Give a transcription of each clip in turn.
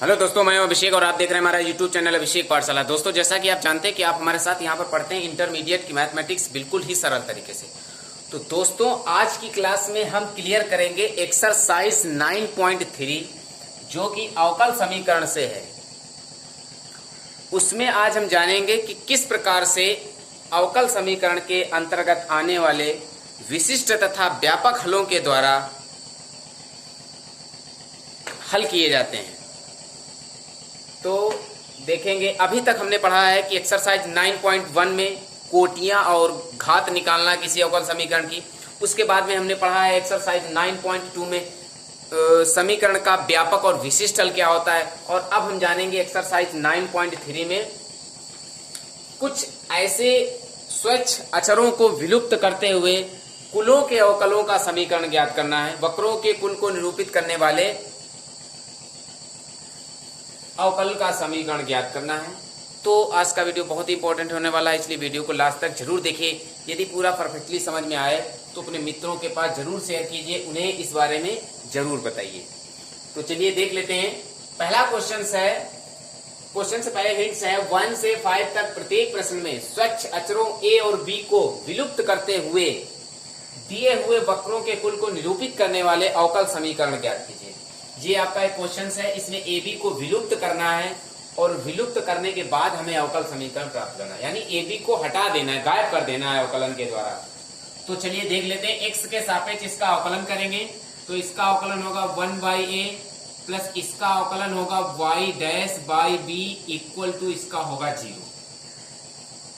Hello दोस्तों, मैं अभिषेक और आप देख रहे हैं हमारा यूट्यूब चैनल अभिषेक पाठशाला। दोस्तों, जैसा कि आप जानते हैं कि आप हमारे साथ यहाँ पर पढ़ते हैं इंटरमीडिएट की मैथमेटिक्स बिल्कुल ही सरल तरीके से। तो दोस्तों, आज की क्लास में हम क्लियर करेंगे एक्सरसाइज 9.3 जो कि अवकल समीकरण से है। उसमें आज हम जानेंगे कि किस प्रकार से अवकल समीकरण के अंतर्गत आने वाले विशिष्ट तथा व्यापक हलों के द्वारा हल किए जाते हैं। तो देखेंगे, अभी तक हमने पढ़ा है कि एक्सरसाइज 9.1 में कोटियां और घात निकालना किसी अवकल समीकरण की। उसके बाद में हमने पढ़ा है एक्सरसाइज 9.2 में समीकरण का व्यापक और विशिष्ट हल क्या होता है। और अब हम जानेंगे एक्सरसाइज 9.3 में कुछ ऐसे स्वच्छ अचरों को विलुप्त करते हुए कुलों के अवकलों का समीकरण ज्ञात करना है। वक्रों के कुल को निरूपित करने वाले अवकल का समीकरण ज्ञात करना है। तो आज का वीडियो बहुत ही इंपॉर्टेंट होने वाला है, इसलिए वीडियो को लास्ट तक जरूर देखिए। यदि पूरा परफेक्टली समझ में आए तो अपने मित्रों के पास जरूर शेयर कीजिए, उन्हें इस बारे में जरूर बताइए। तो चलिए देख लेते हैं। पहला क्वेश्चन है, क्वेश्चन से पहले हिंट्स है 1 से 5 तक प्रत्येक प्रश्न में स्वच्छ अचरों ए और बी को विलुप्त करते हुए दिए हुए वक्रों के कुल को निरूपित करने वाले अवकल समीकरण ज्ञात कीजिए। ये आपका एक क्वेश्चन है, इसमें ए बी को विलुप्त करना है और विलुप्त करने के बाद हमें अवकल समीकरण प्राप्त करना है, यानी ए बी को हटा देना है, गायब कर देना है अवकलन के द्वारा। तो चलिए देख लेते हैं। एक्स के सापेक्ष इसका अवकलन करेंगे तो इसका अवकलन होगा 1/a प्लस इसका अवकलन होगा y dash by b equal to इसका होगा 0।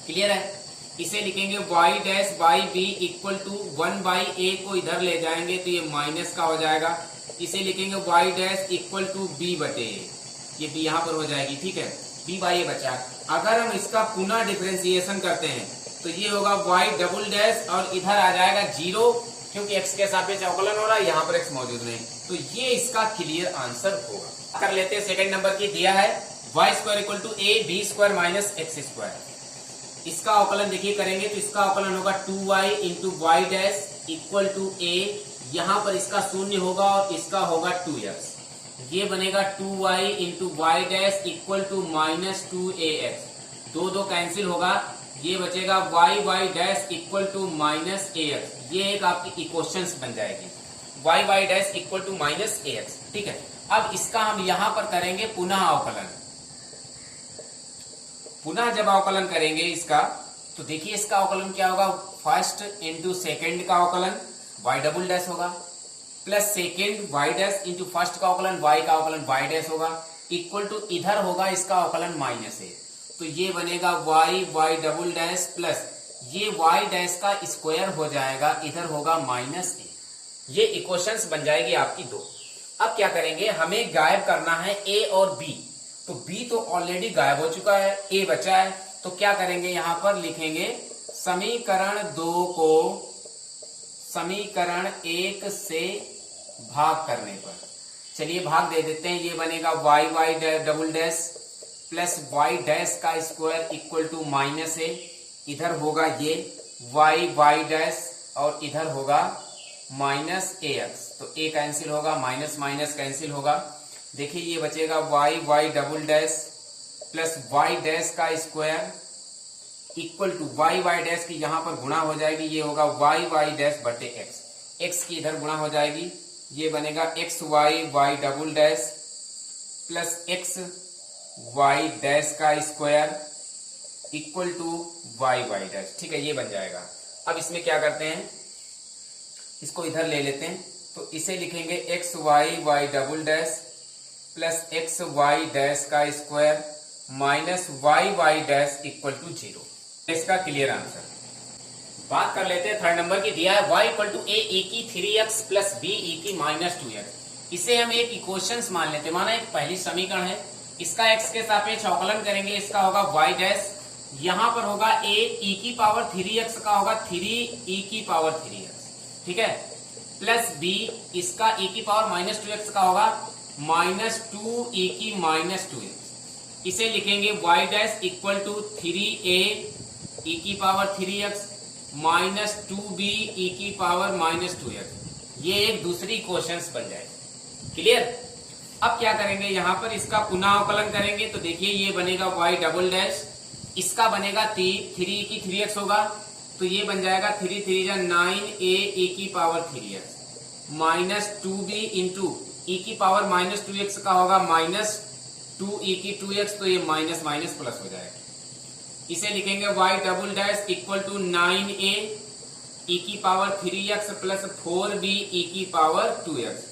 क्लियर है? इसे लिखेंगे y dash by b equal to 1/a को इधर ले जाएंगे तो ये माइनस का हो जाएगा। इसे लिखेंगे y dash equal to b बटे a, ये b यहाँ पर हो जाएगी। ठीक है, b बाई a बचा। अगर हम इसका पुनः डिफरेंशिएशन करते हैं तो ये होगा y डबल डैश और इधर आ जाएगा 0, क्योंकि x के सापेक्ष अवकलन हो रहा है, यहाँ पर x मौजूद नहीं। तो ये इसका क्लियर आंसर होगा। कर लेते हैं। सेकंड नंबर की दिया है y square equal to a b square minus x square. इसका अवकलन देखिए करेंगे तो इसका अवकलन होगा 2y into y dash equal to a, यहाँ पर इसका शून्य होगा और इसका होगा 2x। ये बनेगा 2y into y dash equal to minus 2ax। दो कैंसिल होगा, ये बचेगा y dash equal to minus ax। ये एक आपकी इक्वेशंस बन जाएगी, y dash equal to minus ax। ठीक है, अब इसका हम यहाँ पर करेंगे पुनः अवकलन। पुनः जब अवकलन करेंगे इसका तो देखिए इसका अवकलन क्या होगा, फर्स्ट इंटू सेकेंड का अवकलन y डबल डैश होगा plus second y dash into first का अवकलन y का अवकलन y डैश होगा इक्वल टू इधर होगा इसका अवकलन माइनस a। तो ये बनेगा y डबल डैश प्लस ये y डैश का स्क्वायर हो जाएगा, इधर होगा माइनस a। ये इक्वेशंस बन जाएगी आपकी 2। अब क्या करेंगे, हमें गायब करना है a और b। तो b तो ऑलरेडी गायब हो चुका है, a बचा है। तो क्या करेंगे, यहाँ पर लिखेंगे समीकरण 2 को समीकरण 1 से भाग करने पर। चलिए भाग दे देते हैं। ये बनेगा y double dash plus y dash का square equal to minus a। इधर होगा ये y डैश और इधर होगा माइनस ax। तो a कैंसिल होगा, माइनस माइनस कैंसिल होगा। देखिए ये बचेगा y double dash plus y dash का square equal to y dash की यहाँ पर गुणा हो जाएगी, ये होगा y डैश बटे x की इधर गुणा हो जाएगी। ये बनेगा y double dash plus y dash का square equal to y dash. ठीक है, ये बन जाएगा। अब इसमें क्या करते हैं, इसको इधर ले लेते हैं तो इसे लिखेंगे y double dash plus y dash का square minus y dash equal to 0। इसका क्लियर आंसर। बात कर लेते हैं थर्ड नंबर की। दिया है y इक्वल टू a की 3x प्लस b की माइनस 2x। इसे हम एक इक्वेशंस मान लेते हैं, माना एक पहली समीकरण है। इसका x के सापेक्ष अवकलन करेंगे, इसका होगा y डैश, यहाँ पर होगा a e की पावर 3x का होगा 3e की पावर 3x। ठीक है, प्लस b इसका e की पावर माइनस 2x का होगा माइनस 2e की माइनस 2x। इसे लिखेंगे y dash equal to 3a e की power 3x minus 2b e की पावर माइनस 2x। ये एक दूसरी क्वेश्चन बन जाएगी। क्लियर? अब क्या करेंगे, यहाँ पर इसका पुनः अवकलन करेंगे तो देखिए ये बनेगा y डबल डैश, इसका बनेगा 3 की 3x होगा तो ये बन जाएगा 3 3 जा 9a e की power 3x minus 2b into e की पावर माइनस 2x का होगा माइनस 2e की 2x, तो ये माइनस माइनस प्लस हो जाएगा। इसे लिखेंगे y double dash equal to 9a e की power 3x plus 4b e की पावर 2x।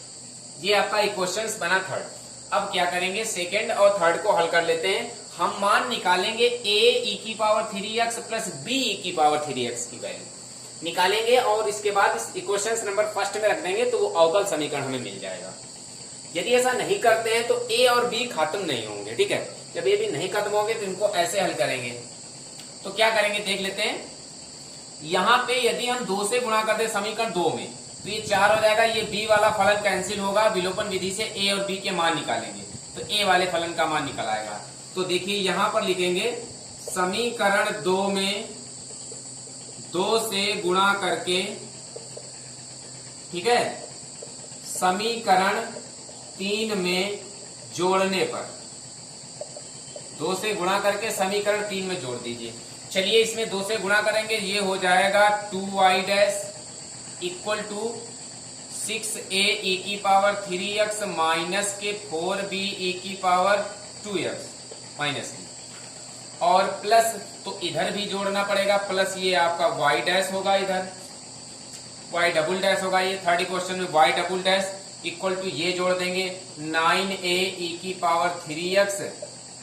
ये आपका इक्वेशंस बना थर्ड। अब क्या करेंगे, सेकेंड और थर्ड को हल कर लेते हैं। हम मान निकालेंगे a e की power 3x plus b e की पावर 3x की वैल्यू निकालेंगे और इसके बाद इस इक्वेशंस नंबर फर्स्ट में रख देंगे तो वो अवकल समीकरण हमें मिल जाएगा। यदि ऐसा नहीं करते हैं तो a और b खत्म नहीं होंगे, ठीक है। जब ये भी नहीं खत्म होंगे तो इनको ऐसे हल करेंगे। तो क्या करेंगे देख लेते हैं। यहाँ पे यदि हम 2 से गुणा कर दे समीकरण 2 में तो ये 4 हो जाएगा, ये b वाला फलन कैंसिल होगा, विलोपन विधि से a और b के मान निकालेंगे तो a वाले फलन का मान निकल आएगा। तो देखिए यहाँ पर लिखेंगे समीकरण 2 में 2 से गुणा करके, ठीक है, समीकरण 3 में जोड़ने पर 2 से गुणा करके समीकरण 3 में जोड़ दीजिए। चलिए इसमें 2 से गुणा करेंगे, ये हो जाएगा 2y dash equal to 6a e की पावर 3x माइनस के 4b e की पावर 2x माइनस और प्लस, तो इधर भी जोड़ना पड़ेगा प्लस, ये आपका y डैश होगा, इधर y डबल डैश होगा। ये थर्ड क्वेश्चन में y double dash equal to ये जोड़ देंगे 9a e की power 3x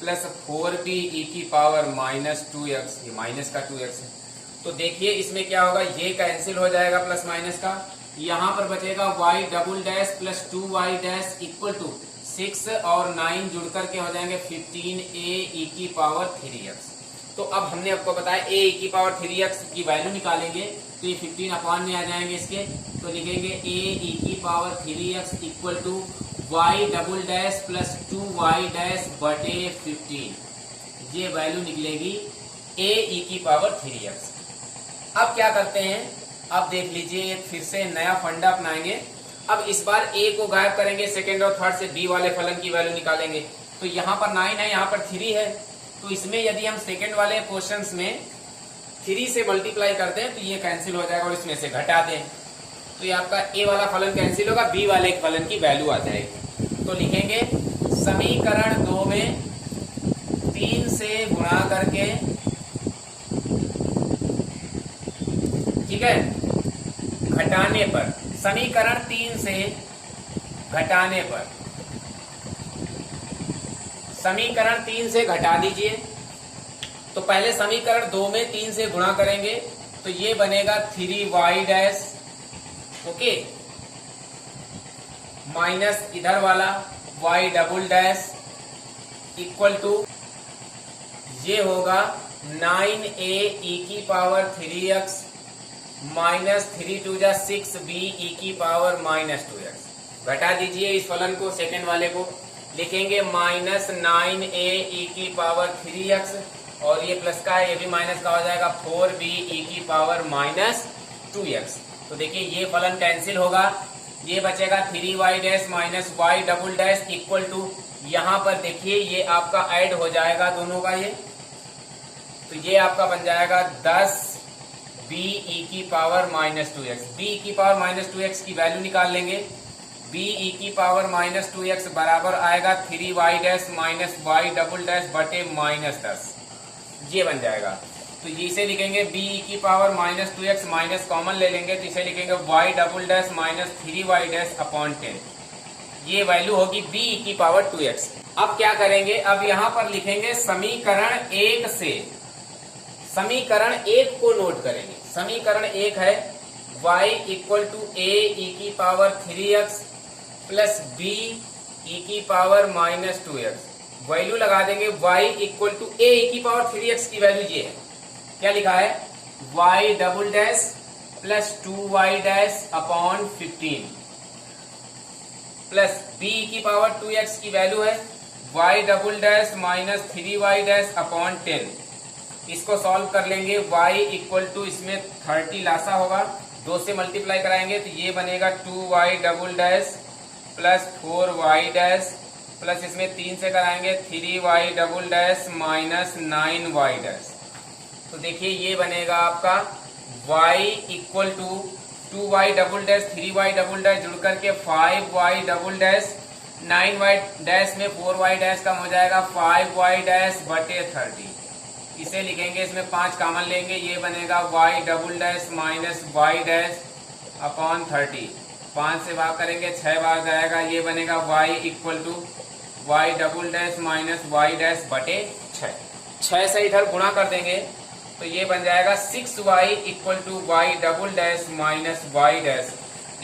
plus 4b e की पावर माइनस 2x, ये माइनस का 2x है। तो देखिए इसमें क्या होगा, ये कैंसिल हो जाएगा प्लस माइनस का, यहाँ पर बचेगा y double dash plus 2y dash equal to 6 और 9 जुड़ करके हो जाएंगे 15a e की पावर 3x। तो अब हमने आपको बताया a e की पावर 3x की वैल्यू निकालेंगे तो ये 15 अपॉन में आ जाएंगे इसके, तो लिखेंगे a e की power 3x equal to y double dash plus 2y dash बटे 15, ये वैल्यू निकलेगी a e की पावर 3x। अब क्या करते हैं, अब देख लीजिए फिर से नया फंडा अपनाएंगे। अब इस बार a को गायब करेंगे, सेकेंड और थर्ड से b वाले फलन की वैल्यू निकालेंगे। तो यहाँ पर 9 है, यहाँ पर 3 है, तो इसमें यदि हम सेकेंड वाले क्वेश्चंस में 3 से मल्टीप्लाई करते हैं तो ये कैंसिल हो जाएगा और इसमें से घटा दें तो ये आपका a वाला फलन कैंसिल होगा, b वाले फलन की वैल्यू आ जाएगी। तो लिखेंगे समीकरण 2 में 3 से गुणा करके, ठीक है, घटाने पर, समीकरण 3 से घटाने पर, समीकरण 3 से घटा दीजिए। तो पहले समीकरण 2 में 3 से गुणा करेंगे तो ये बनेगा 3y डैश, ओके, माइनस इधर वाला y double dash equal to ये होगा 9a e की पावर 3x माइनस 3 2 जा 6b e की पावर माइनस 2x। घटा दीजिए इस फलन को, सेकेंड वाले को लिखेंगे माइनस 9a e की पावर 3x और ये प्लस का है, ये भी माइनस का हो जाएगा 4b e की पावर माइनस 2x। तो देखिए ये फलन कैंसिल होगा, ये बचेगा 3y dash minus y double dash equal to, यहाँ पर देखिए ये आपका ऐड हो जाएगा दोनों का, ये तो ये आपका बन जाएगा 10b e की power minus 2x। b e की पावर माइनस 2x की वैल्यू निकाल लेंगे, b e की पावर माइनस 2x बराबर आएगा 3y dash minus y double dash बटे माइनस 10, ये बन जाएगा। तो इसे लिखेंगे b e की power minus 2x, minus common ले लेंगे तो इसे लिखेंगे y double dash minus 3y dash upon 10, ये वैल्यू होगी b e की पावर 2x। अब क्या करेंगे, अब यहाँ पर लिखेंगे समीकरण 1 से, समीकरण 1 को नोट करेंगे। समीकरण 1 है y equal to a e की power 3x plus b e की पावर माइनस 2x, वैल्यू लगा देंगे y equal to a e की पावर 3x की वैल्यू ये है, क्या लिखा है, y double dash plus 2y dash upon 15 plus b e की पावर 2x की वैल्यू है y double dash minus 3y dash upon 10। इसको सॉल्व कर लेंगे, y इक्वल टू इसमें 30 लासा होगा, 2 से मल्टीप्लाई कराएंगे तो ये बनेगा 2y double dash plus 4y dash plus इसमें 3 से कराएंगे 3y double dash minus 9y dash. तो देखिए ये बनेगा आपका y equal to 2y double dash 3y double dash जुड़ करके 5y double dash 9y dash में 4y डैश कम हो जाएगा 5y डैश बटे 30। इसे लिखेंगे, इसमें 5 कॉमन लेंगे, ये बनेगा y double dash minus y dash upon 30। 5 से भाग करेंगे 6 बार जाएगा, ये बनेगा y equal to y double dash minus y dash बटे 6 से इधर गुणा कर देंगे तो ये बन जाएगा 6y equal to y double dash minus y dash.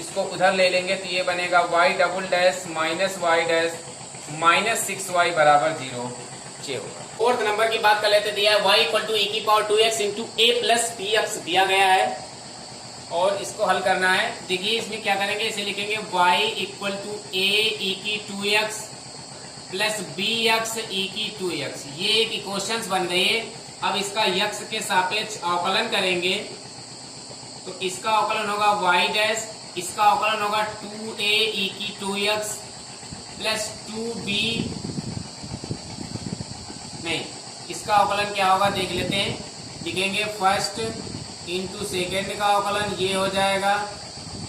इसको उधर ले लेंगे तो ये बनेगा y double dash minus y dash minus 6y बराबर 0 ये होगा। फोर्थ नंबर की बात कर लेते, दिया है y इक्वल टू e की power 2x into a plus px दिया गया है और इसको हल करना है। देखिए इसमें क्या करेंगे, इसे लिखेंगे y equal to a e की 2x प्लस bx e की 2x। ये एक इक्वेशंस बन गई है। अब इसका x के सापेक्ष अवकलन करेंगे तो इसका अवकलन होगा y डैश, इसका अवकलन होगा 2a e की 2x प्लस 2b, नहीं इसका अवकलन क्या होगा देख लेते हैं। लिखेंगे फर्स्ट इंटू सेकेंड का अवकलन ये हो जाएगा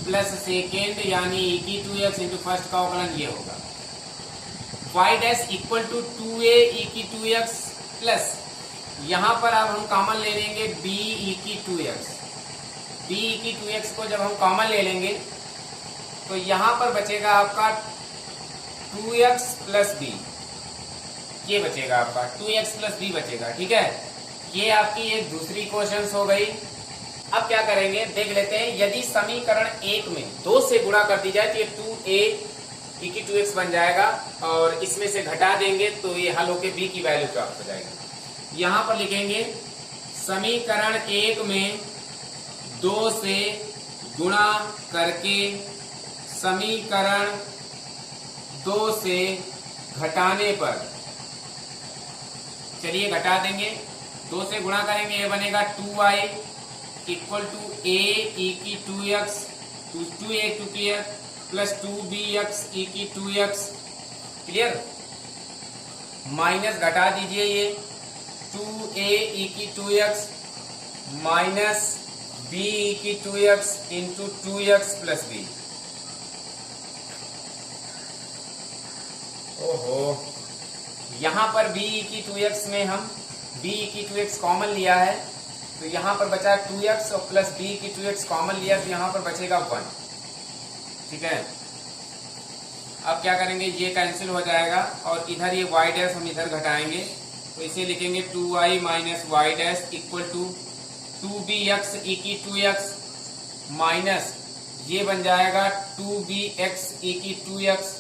प्लस सेकेंड यानी e की 2x इंटू फर्स्ट का अवकलन ये होगा। y dash equal to 2a e की 2x प्लस यहाँ पर अब हम कॉमन ले लेंगे b e की 2x। b e की 2x को जब हम कॉमन ले लेंगे तो यहाँ पर बचेगा आपका 2x प्लस b, ये बचेगा आपका 2x प्लस b बचेगा। ठीक है, ये आपकी एक दूसरी क्वेश्चन हो गई। अब क्या करेंगे देख लेते हैं। यदि समीकरण 1 में 2 से गुणा कर दी जाए तो ये 2a e की 2x बन जाएगा और इसमें से घटा देंगे तो ये हल होके b की वैल्यू प्राप्त हो जाएगी। यहाँ पर लिखेंगे समीकरण 1 में 2 से गुणा करके समीकरण 2 से घटाने पर, चलिए घटा देंगे, 2 से गुणा करेंगे, ये बनेगा 2y equal to a e की 2x 2a to clear plus 2bx e की 2x क्लियर, माइनस घटा दीजिए ये 2a e की 2x माइनस b e की 2x into 2x plus b। ओहो, यहाँ पर b e की 2x में हम b e की 2x कॉमन लिया है तो यहाँ पर बचा 2x और प्लस b की 2x कॉमन लिया तो यहाँ पर बचेगा 1। ठीक है, अब क्या करेंगे, ये कैंसिल हो जाएगा और इधर ये y डैश हम इधर घटाएंगे तो इसे लिखेंगे 2y minus y dash equal to 2bx e की 2x माइनस ये बन जाएगा 2bx e की 2x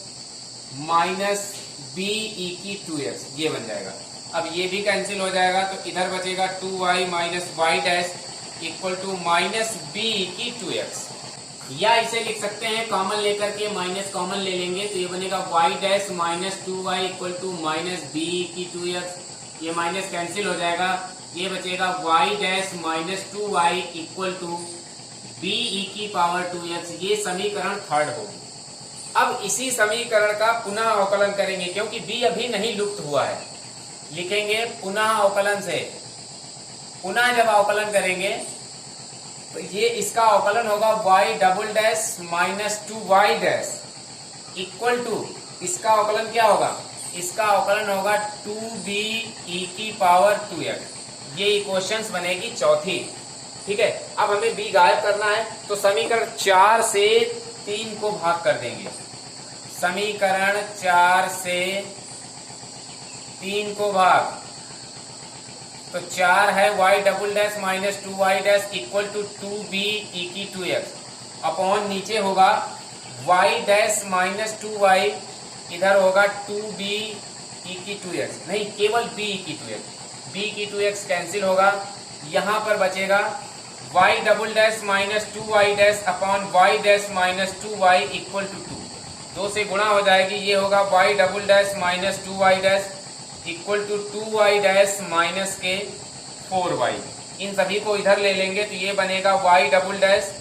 माइनस b e की 2x, ये बन जाएगा। अब ये भी कैंसिल हो जाएगा तो इधर बचेगा 2y minus y dash equal to minus b e की 2x। या इसे लिख सकते हैं कॉमन लेकर के माइनस कॉमन ले लेंगे तो ये बनेगा y dash minus 2y equal to minus b e की 2x, ये माइनस कैंसिल हो जाएगा, ये बचेगा y dash minus 2y equal to b e की पावर 2x। ये समीकरण थर्ड होगी। अब इसी समीकरण का पुनः अवकलन करेंगे क्योंकि b अभी नहीं लुप्त हुआ है। लिखेंगे पुनः अवकलन से, पुनः जब अवकलन करेंगे तो ये इसका अवकलन होगा y double dash minus 2y dash equal to, इसका अवकलन क्या होगा, इसका अवकलन होगा 2b e की पावर 2x। ये इक्वेशंस बनेगी चौथी। ठीक है, अब हमें b गायब करना है तो समीकरण 4 से 3 को भाग कर देंगे। समीकरण 4 से 3 को भाग तो 4 है y double dash minus 2y dash equal to 2b e की 2x अपॉन नीचे होगा y डैश माइनस 2y, इधर होगा 2b e की 2x, नहीं केवल b e की 2x, b की 2x कैंसिल होगा, यहाँ पर बचेगा y double dash minus 2y dash upon y dash minus 2y equal to 2 से गुणा हो जाएगी, ये होगा y double dash minus 2y dash equal to 2y dash minus के 4y। इन सभी को इधर ले लेंगे तो ये बनेगा y double dash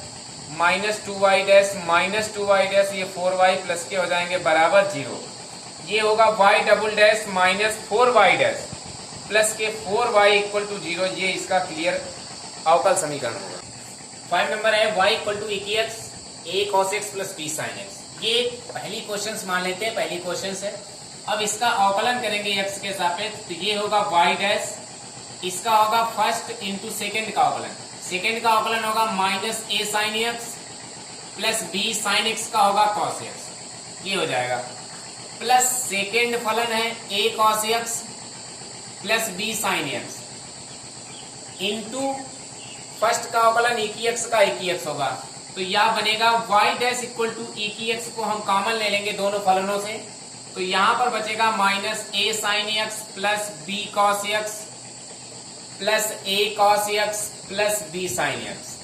minus 2y dash minus 2y dash, ये 4y प्लस के हो जाएंगे बराबर 0। ये होगा y double dash minus 4y dash plus के 4y इक्वल टू 0। ये इसका क्लियर अवकल समीकरण होगा। 5 नंबर है y इक्वल टू e की x a cos x plus b sin x। ये पहली क्वेश्चन मान लेते हैं, पहली क्वेश्चन है। अब इसका अवकलन करेंगे x के सापेक्ष, तो ये होगा y डैश, इसका होगा फर्स्ट इंटू सेकेंड का अवकलन, सेकेंड का अवकलन होगा minus a sin x plus b sin x का होगा cos x, ये हो जाएगा। प्लस सेकेंड फलन है a cos x plus b sin x into first का अवकलन e की x का e की x होगा, तो यह बनेगा y dash equal to e की x को हम कॉमन ले लेंगे दोनों फलनों से, तो यहां पर बचेगा minus a sin x plus b cos x plus a cos x plus b sin x,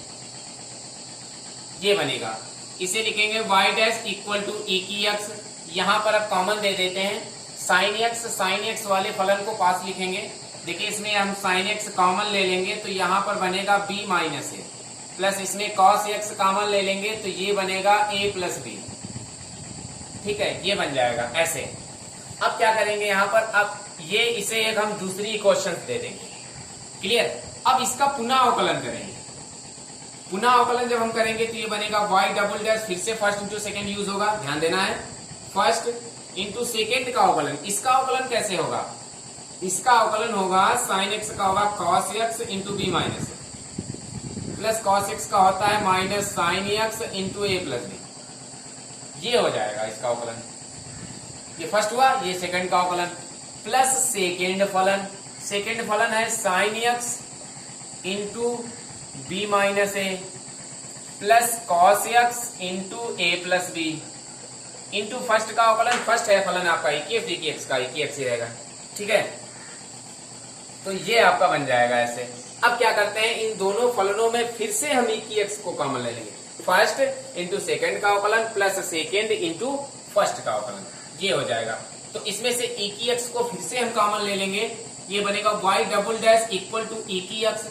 ये बनेगा। इसे लिखेंगे y dash equal to e की x, यहां पर अब कॉमन दे देते हैं sin x वाले फलन को पास लिखेंगे। देखिए इसमें हम sin x कॉमन ले लेंगे तो यहां पर बनेगा b माइनस a प्लस इसमें cos x कॉमन ले लेंगे तो ये बनेगा a प्लस b, ठीक है, ये बन जाएगा ऐसे। अब क्या करेंगे यहाँ पर, अब ये इसे एक हम दूसरी इक्वेशन दे देंगे, क्लियर। अब इसका पुनः अवकलन करेंगे, पुनः अवकलन जब हम करेंगे तो ये बनेगा y डबल डैश, फिर से फर्स्ट इंटू सेकेंड यूज होगा, ध्यान देना है, फर्स्ट इंटू सेकेंड का अवकलन। इसका अवकलन कैसे होगा, इसका अवकलन होगा sin x का होगा cos x into b minus plus cos x का होता है minus sin x into a plus b, ये हो जाएगा इसका अवकलन। ये फर्स्ट हुआ, ये सेकंड का अवकलन प्लस सेकंड फलन, सेकंड फलन है sin x into b minus a plus cos x into a plus b into first का अवकलन, फर्स्ट है फलन आपका e की x का, e की x ही रहेगा, ठीक है। तो ये आपका बन जाएगा ऐसे। अब क्या करते हैं, इन दोनों फलनों में फिर से हम e की x को कॉमन ले लेंगे, फर्स्ट इंटू सेकेंड का अवकलन प्लस सेकेंड इंटू फर्स्ट का अवकलन, ये हो जाएगा। तो इसमें से e की x को फिर से हम कॉमन ले लेंगे, ये बनेगा y double dash equal to e की x,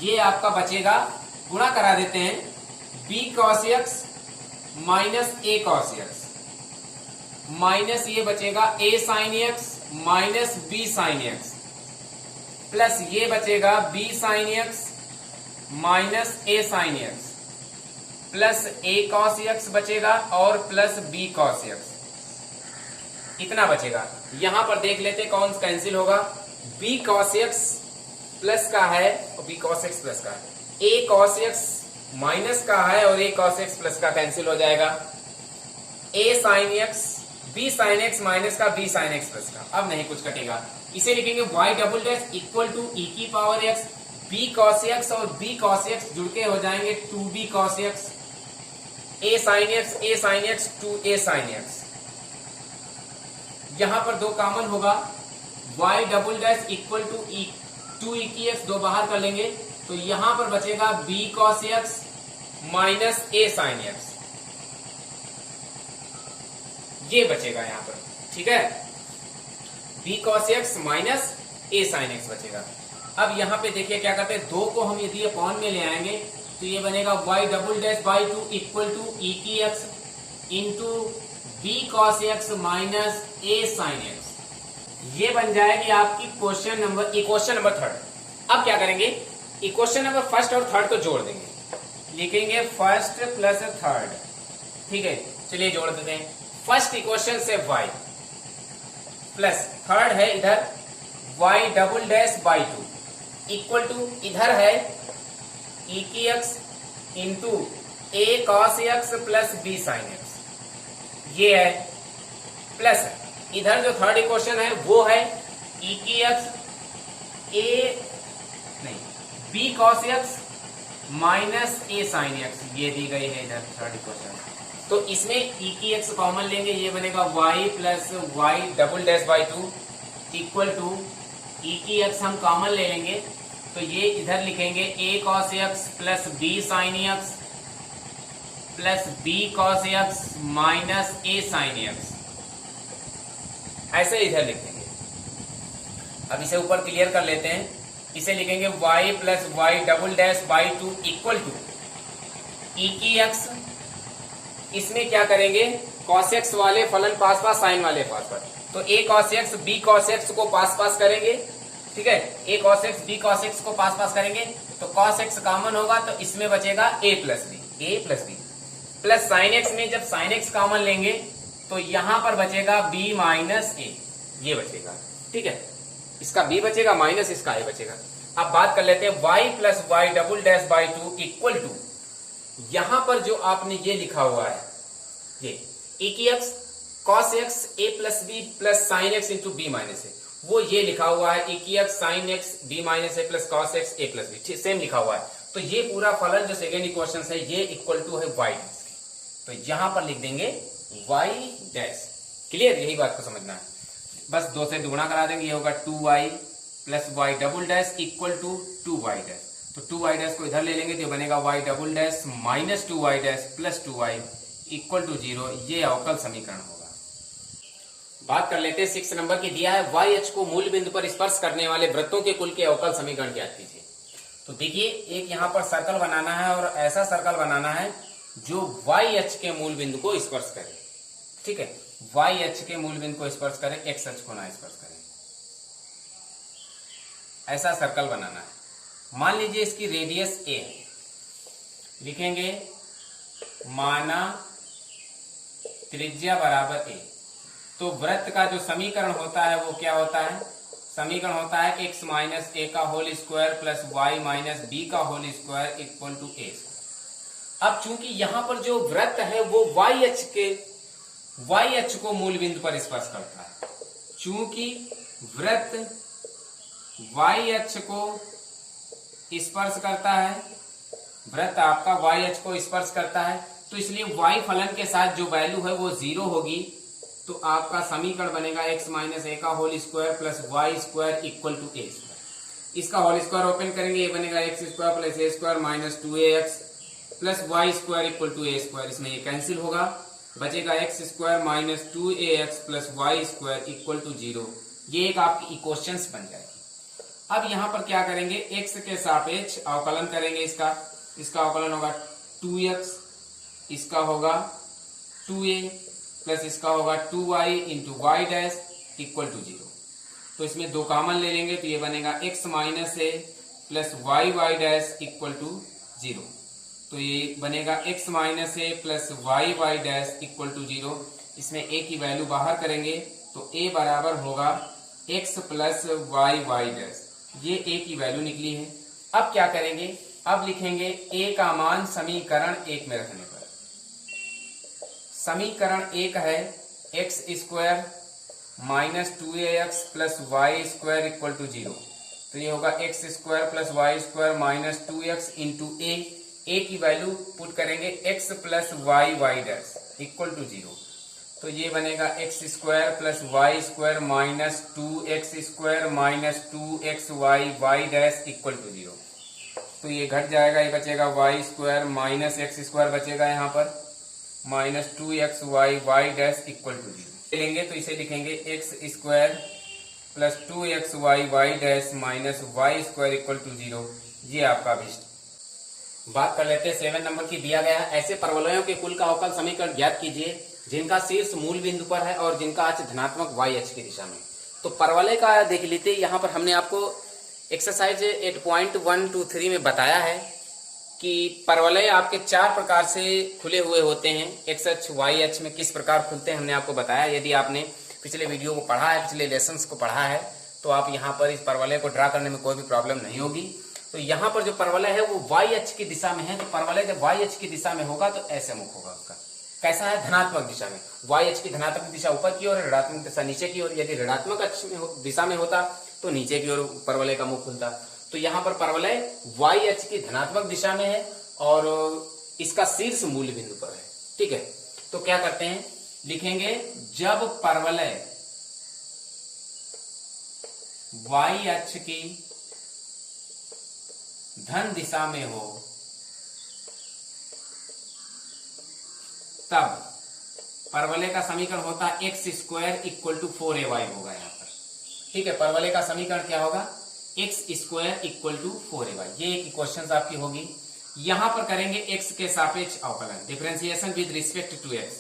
ये आपका बचेगा, गुणा करा देते हैं, b cos x minus a cos x minus ये बचेगा a sin x minus b sin x plus ये बचेगा b sin x minus a sin x plus a cos x बचेगा और प्लस b cos x, इतना बचेगा। यहां पर देख लेते कौन कैंसिल होगा, b cos x प्लस का है और b cos x प्लस का है, a cos x माइनस का है और a cos x प्लस का कैंसिल हो जाएगा, a sin x b sin x minus का b sin x प्लस का, अब नहीं कुछ कटेगा। इसे लिखेंगे y double dash equal to e की power x, b cos x और b cos x जुड़ के हो जाएंगे 2b cos x, a sin x 2a sin x, यहां पर दो कॉमन होगा, y double dash equal to e 2e की x, दो बाहर कर लेंगे तो यहां पर बचेगा b cos x minus a sin x, ये बचेगा यहां पर, ठीक है, b cos x minus a sin x बचेगा। अब यहां पे देखिए क्या करते हैं, दो को हम यदि अपॉन में ले आएंगे तो ये बनेगा y double dash by 2 equal to e की x into b cos x minus a sin x, ये बन जाएगी आपकी इक्वेशन नंबर थर्ड। अब क्या करेंगे, इक्वेशन नंबर फर्स्ट और थर्ड को जोड़ देंगे, लिखेंगे फर्स्ट प्लस थर्ड, ठीक है, चलिए जोड़ देते हैं। फर्स्ट इक्वेशन से y प्लस थर्ड है इधर y double dash by 2 equal to इधर है e की x into a cos x plus b sin x, ये है, प्लस इधर जो थर्ड इक्वेशन है वो है e की x b cos x minus a sin x, ये दी गई है इधर थर्ड इक्वेशन। तो इसमें e की x कॉमन लेंगे, ये बनेगा y plus y double dash by 2 equal to e की x हम कॉमन ले लेंगे तो ये इधर लिखेंगे a cos x plus b sin x plus b cos x minus a sin x, ऐसे इधर लिखेंगे। अब इसे ऊपर क्लियर कर लेते हैं, इसे लिखेंगे y plus y double dash by 2 equal to e की x, इसमें क्या करेंगे cos x वाले फलन पास पास, साइन वाले पास पास, तो a cos x b cos x को पास करेंगे, ठीक है, a cos x b cos x को पास करेंगे, तो cos x कॉमन होगा तो इसमें बचेगा a plus b plus sin x में जब sin x कॉमन लेंगे तो यहां पर बचेगा b माइनस a, ये बचेगा, ठीक है, इसका b बचेगा माइनस इसका a बचेगा। अब बात कर लेते हैं y plus y double dash by two equal to, यहां पर जो आपने ये लिखा हुआ है ये e की x cos x a plus b plus sine x into b minus a, वो ये लिखा हुआ है e की x sine x b minus a plus cos x a plus b, same लिखा हुआ है। तो ये पूरा फलन जो सेकेंड इक्वेशन है ये इक्वल टू है y डैश, तो यहां पर लिख देंगे y डैश। क्लियर, यही बात को समझना है, बस 2 से दुगुना करा देंगे, ये होगा 2y plus y double dash equal to 2y dash, तो 2y डैश को इधर ले लेंगे तो बनेगा y double dash minus 2y dash plus 2y equal to 0, ये अवकल समीकरण होगा। बात कर लेते हैं 6 नंबर की, दिया है y h को मूल बिंदु पर स्पर्श करने वाले वृत्तों के कुल के अवकल समीकरण ज्ञात कीजिए। तो देखिए एक यहाँ पर सर्कल बनाना है और ऐसा सर्कल बनाना है जो y h के मूल बिंदु को स्पर्श करे, ठीक है, y h के मूल बिंदु को स्पर्श करे, x h को ना स्पर्श करे, ऐसा सर्कल बनाना है। मान लीजिए इसकी रेडियस a है, लिखेंगे माना त्रिज्या बराबर a, तो वृत्त का जो समीकरण होता है वो क्या होता है, समीकरण होता है x माइनस ए का whole square plus y minus b का whole square equal to a। अब चूंकि यहां पर जो वृत्त है वो y h को मूल बिंदु पर स्पर्श करता है, चूंकि वृत्त y h को स्पर्श करता है, वृत्त आपका y h को स्पर्श करता है, तो इसलिए y फलन के साथ जो वैल्यू है वो 0 होगी, तो आपका समीकरण बनेगा x माइनस ए का whole square plus y square equal to a square. इसका होल स्क्वायर ओपन करेंगे, ये बनेगा x square plus a square minus 2ax plus y square equal to a square, इसमें ये कैंसिल होगा, बचेगा x square minus 2ax plus y square equal to 0। ये एक आपकी इक्वेशंस बन जाएगी। अब यहां पर क्या करेंगे, x के सापेक्ष अवकलन करेंगे, इसका अवकलन होगा 2x, इसका होगा 2a प्लस इसका होगा 2y into y dash equal to 0। तो इसमें 2 कॉमन ले लेंगे तो ये बनेगा x minus a plus y dash equal to 0। तो ये बनेगा x minus a plus y dash equal to 0। इसमें a की वैल्यू बाहर करेंगे तो a बराबर होगा x प्लस वाई डैश, ये a की वैल्यू निकली है। अब क्या करेंगे, अब लिखेंगे a का मान समीकरण 1 में रखने पर, समीकरण 1 है x square minus 2ax plus y square equal to 0, तो ये होगा x square plus y square minus 2x into a की वैल्यू पुट करेंगे x plus y dash equal to 0, तो ये बनेगा x square plus y square minus 2x square minus 2x y dash equal to 0। तो ये घट जाएगा, ये बचेगा y square minus x square बचेगा यहाँ पर minus 2x y dash equal to 0 लेंगे, तो इसे लिखेंगे x square plus 2x y dash minus y square equal to 0। ये आपका अभिष्ट। बात कर लेते हैं 7 नंबर की, दिया गया है ऐसे परवलयों के कुल का अवकल समीकरण ज्ञात कीजिए जिनका शीर्ष मूल बिंदु पर है और जिनका अक्ष धनात्मक y अक्ष की दिशा में। तो परवलय का देख लेते, यहाँ पर हमने आपको एक्सरसाइज 8.123 में बताया है कि परवलय आपके 4 प्रकार से खुले हुए होते हैं। एक्स अक्ष वाई अक्ष में किस प्रकार खुलते हैं हमने आपको बताया। यदि आपने पिछले वीडियो को पढ़ा है, पिछले लेसन्स को पढ़ा है, तो आप यहाँ पर इस परवलय को ड्रा करने में कोई भी प्रॉब्लम नहीं होगी। तो यहाँ पर जो परवलय है वो वाई अक्ष की दिशा में है, तो परवलय जब वाई अक्ष की दिशा में होगा तो ऐसे मुख होगा उसका। कैसा है, धनात्मक दिशा में। वाई अक्ष की धनात्मक दिशा ऊपर की ओर, ऋणात्मक दिशा नीचे की ओर। यदि ऋणात्मक अक्ष में दिशा में होता तो नीचे की ओर परवलय का मुख खुलता। तो यहाँ पर परवलय वाई अक्ष की धनात्मक दिशा में है और इसका शीर्ष मूल बिंदु पर है। ठीक है, तो क्या करते हैं, लिखेंगे जब परवलय वाई अक्ष की धन दिशा में हो तब परवलय का समीकरण होता है x square equal to 4ay होगा यहाँ पर। ठीक है, परवलय का समीकरण क्या होगा, x square equal to 4ay। ये एक क्वेश्चन आपकी होगी। यहां पर करेंगे एक्स के सापेक्ष अवकलन, differentiation with respect to x.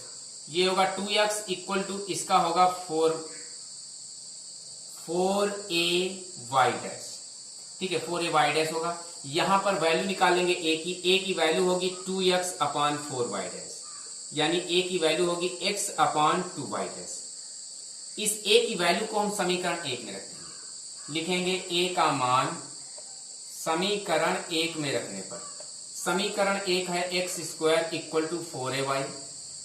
ये होगा 2x इक्वल टू, इसका होगा 4 4ay डैश, ठीक है, 4ay डैश होगा। यहां पर वैल्यू निकालेंगे a की वैल्यू होगी 2x अपॉन 4y डैश, यानी a की वैल्यू होगी x अपॉन 2y डैश। इस a की वैल्यू को हम समीकरण 1 में रखेंगे, लिखेंगे a का मान समीकरण 1 में रखने पर, समीकरण 1 है x square equal to 4ay,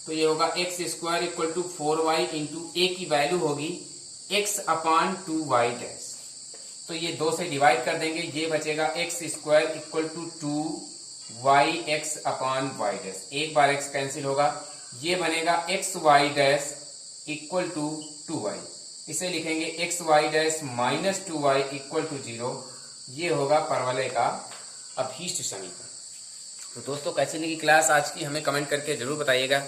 तो ये होगा x square equal to 4y into a की वैल्यू होगी x अपॉन 2y डैश, तो ये 2 से डिवाइड कर देंगे, ये बचेगा x square equal to 2yx upon y dash, एक बार x कैंसिल होगा, ये बनेगा xy dash equal to 2y, इसे लिखेंगे xy dash minus 2y equal to 0, ये होगा परवलय का अभीष्ट समीकरण। तो दोस्तों कैसी लगी क्लास आज की, हमें कमेंट करके जरूर बताइएगा।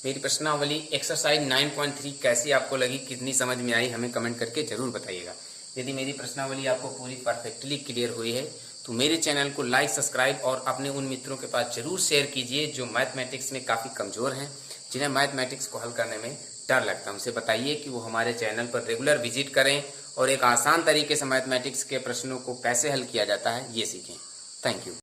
मेरी प्रश्नावली एक्सरसाइज 9.3 कैसी आपको लगी, कितनी समझ में आई, हमें कमेंट करके जरूर बताइएगा। यदि मेरी प्रश्नावली आपको पूरी परफेक्टली क्लियर हुई है तो मेरे चैनल को लाइक, सब्सक्राइब और अपने उन मित्रों के पास जरूर शेयर कीजिए जो मैथमेटिक्स में काफ़ी कमज़ोर हैं, जिन्हें मैथमेटिक्स को हल करने में डर लगता है। उनसे बताइए कि वो हमारे चैनल पर रेगुलर विजिट करें और एक आसान तरीके से मैथमेटिक्स के प्रश्नों को कैसे हल किया जाता है ये सीखें। Thank you.